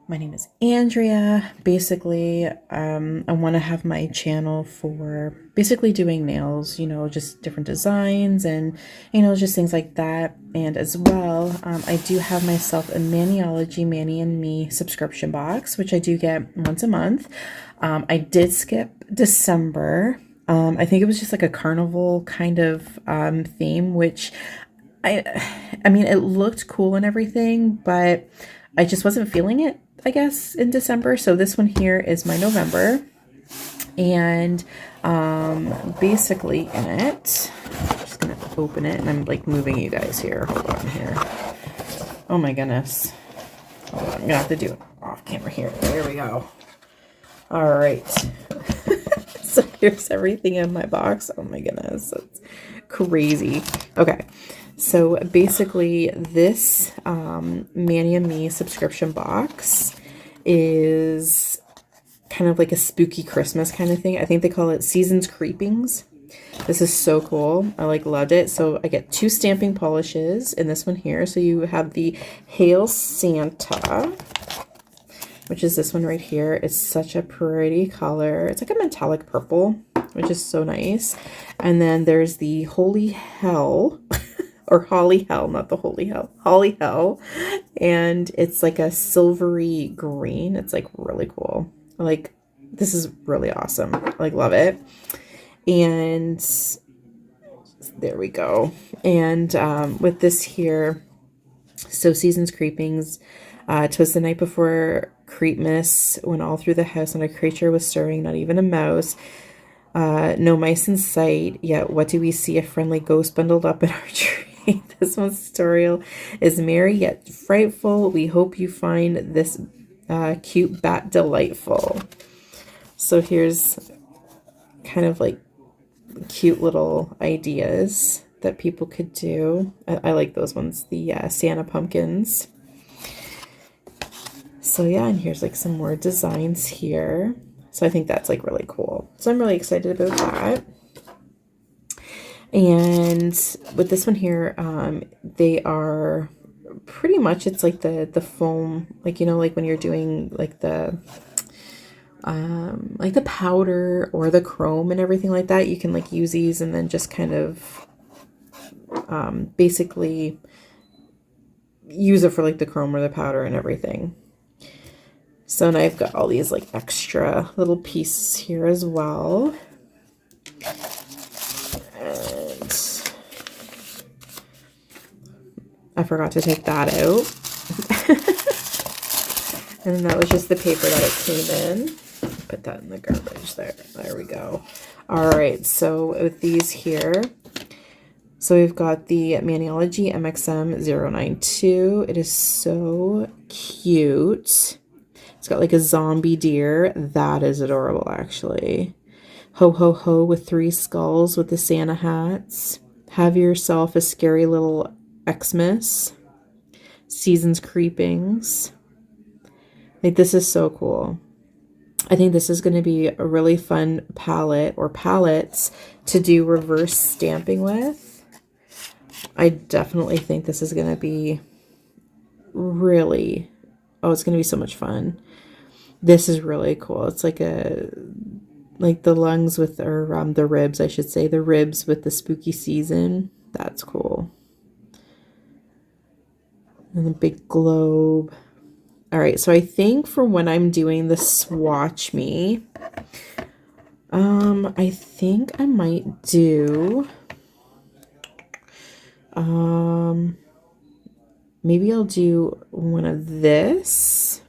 My name is Andrea. Basically, I want to have my channel for basically doing nails, just different designs and, just things like that. And as well, I do have myself a Maniology ManixMe subscription box, which I do get once a month. I did skip December. I think it was just like a carnival kind of theme, which I mean, it looked cool and everything, but I just wasn't feeling it, I guess, in December. So this one here is my November. And basically in it, I'm just going to open it, and I'm like moving you guys here. Hold on here. Oh my goodness. Hold on, I'm going to have to do it off camera here. There we go. All right. So here's everything in my box. Oh my goodness. That's crazy. Okay. So basically this ManixMe subscription box is kind of like a spooky Christmas kind of thing. I think they call it Seasons Creepings. This is so cool. I loved it. So I get 2 stamping polishes in this one here. So you have the Hail Santa, which is this one right here. It's such a pretty color. It's like a metallic purple, which is so nice. And then there's the Holy Hell. Or Holly Hell, not the Holy Hell. Holly Hell. And it's like a silvery green. It's like really cool. This is really awesome. Love it. And there we go. And with this here, so Seasons Creepings, 'twas the night before Creepmas, when all through the house not a creature was stirring, not even a mouse. No mice in sight, yet what do we see? A friendly ghost bundled up in our tree. This one's tutorial is merry yet frightful. We hope you find this cute bat delightful. So here's kind of like cute little ideas that people could do. I like those ones, the Santa pumpkins. So yeah, and here's like some more designs here. So I think that's like really cool. So I'm really excited about that. And with this one here, they are pretty much, it's like the foam, like when you're doing like the powder or the chrome and everything like that, you can like use these and then just kind of basically use it for like the chrome or the powder and everything. So now I've got all these like extra little pieces here as well. And I forgot to take that out. And that was just the paper that it came in. Put that in the garbage there. There we go. All right, so with these here, so we've got the Maniology MXM092. It is so cute. It's got like a zombie deer. That is adorable, actually. Ho, ho, ho with 3 skulls with the Santa hats. Have yourself a scary little Xmas. Seasons Creepings. This is so cool. I think this is going to be a really fun palette or palettes to do reverse stamping with. I definitely think this is going to be really, it's going to be so much fun. This is really cool. It's like the lungs with, or the ribs, I should say, the ribs with the spooky season. That's cool. And the big globe. All right, so I think for when I'm doing the swatch me, I think I might do, maybe I'll do one of this.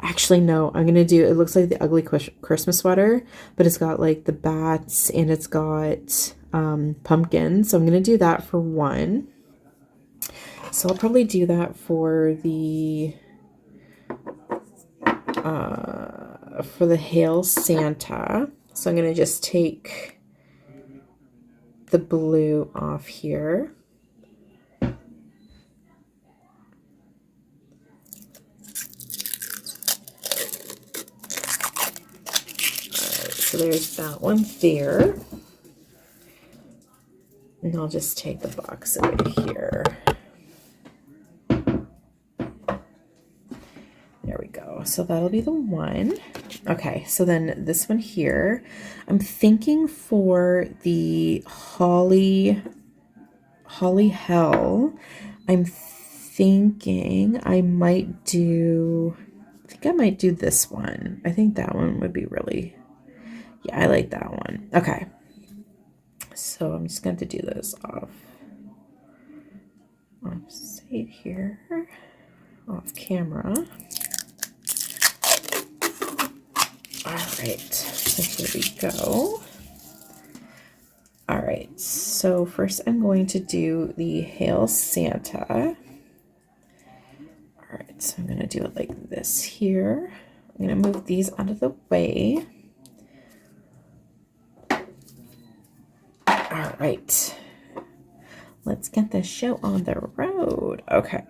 Actually, no, I'm going to do, it looks like the ugly Christmas sweater, but it's got like the bats and it's got pumpkins. So I'm going to do that for one. So I'll probably do that for the Hail Santa. So I'm going to just take the blue off here. So there's that one there. And I'll just take the box out of here. There we go. so that'll be the one. Okay, so then this one here, I'm thinking for the Holly Hell, I'm thinking I might do, I think I might do this one. I think that one would be really, yeah, I like that one. Okay, so I'm just going to do this off site here, off camera. All right, so here we go. All right, so first I'm going to do the Hail Santa. All right, so I'm going to do it like this here. I'm going to move these out of the way. All right, let's get this show on the road. Okay,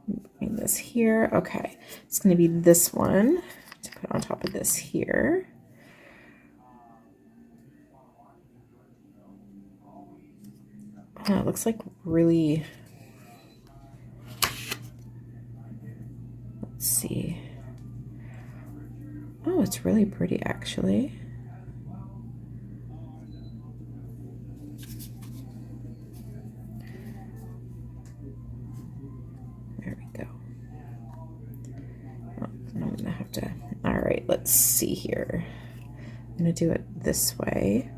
moving this here. Okay, it's going to be this one to put on top of this here. Oh, it looks like really, let's see. Oh, it's really pretty actually. There we go. Oh, I'm gonna have to, all right, let's see here. I'm gonna do it this way.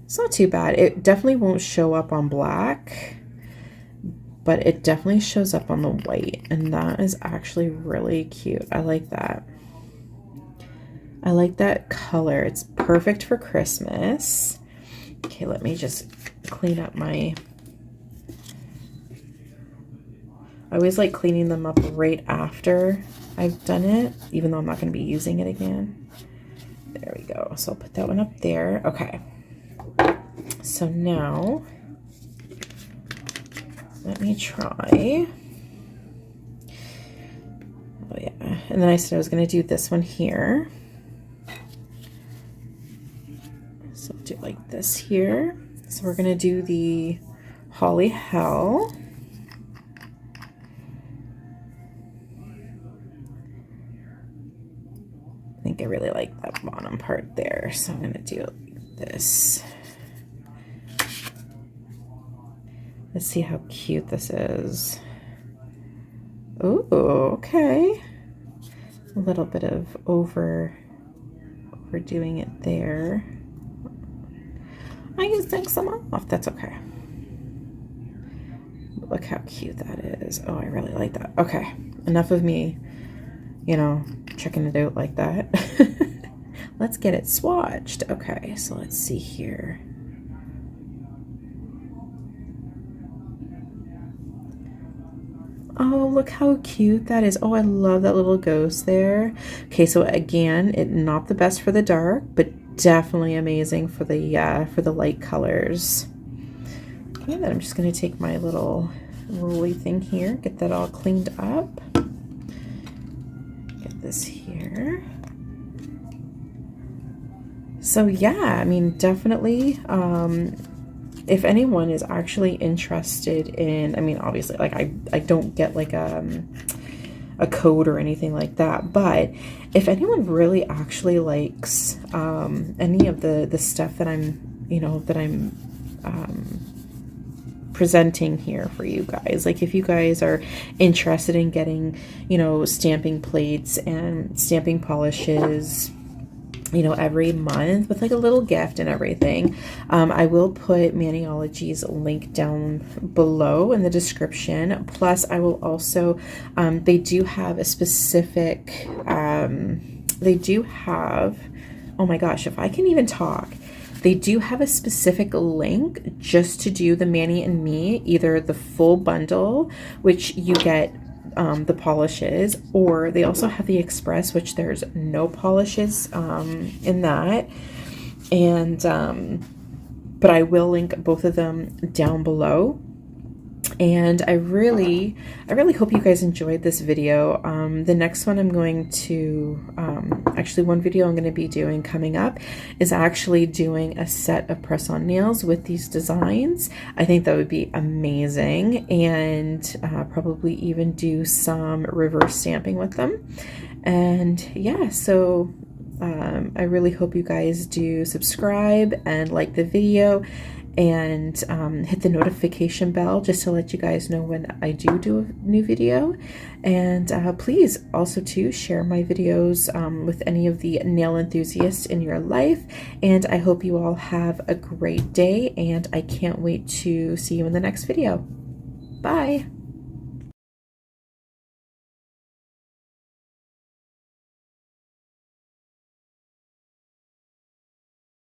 It's not too bad. It definitely won't show up on black, but it definitely shows up on the white, and that is actually really cute. I like that. I like that color. It's perfect for Christmas. Okay, let me just clean up my, I always like cleaning them up right after I've done it, even though I'm not going to be using it again. There we go. So I'll put that one up there. Okay. So now, let me try. Oh yeah, and then I said I was going to do this one here. So I'll do it like this here. So we're going to do the Holly Hell. I think I really like that bottom part there, so I'm going to do it like this. Let's see how cute this is. Ooh, okay. A little bit of overdoing it there. I can take some off. That's okay. Look how cute that is. Oh, I really like that. Okay, enough of me, you know, checking it out like that. Let's get it swatched. Okay, so let's see here. Oh, look how cute that is. Oh, I love that little ghost there. Okay, so again, not the best for the dark, but definitely amazing for the light colors. Okay, then I'm just going to take my little rolly thing here, get that all cleaned up. Get this here. So yeah, I mean, definitely, if anyone is actually interested in, I mean, obviously, like I don't get like a code or anything like that, but if anyone really actually likes any of the stuff that I'm, you know, that I'm presenting here for you guys, like if you guys are interested in getting, you know, stamping plates and stamping polishes, you know, every month with like a little gift and everything, I will put Maniology's link down below in the description. Plus I will also, they do have a specific, they do have, oh my gosh, if I can even talk, they do have a specific link just to do the Mani and Me, either the full bundle, which you get the polishes, or they also have the express, which there's no polishes in that. And but I will link both of them down below. And I really hope you guys enjoyed this video. The next one I'm going to, actually one video I'm going to be doing coming up is actually doing a set of press-on nails with these designs. I think that would be amazing, and probably even do some reverse stamping with them. And yeah, so I really hope you guys do subscribe and like the video, and hit the notification bell just to let you guys know when I do a new video. And please also to share my videos with any of the nail enthusiasts in your life. And I hope you all have a great day, and I can't wait to see you in the next video. Bye.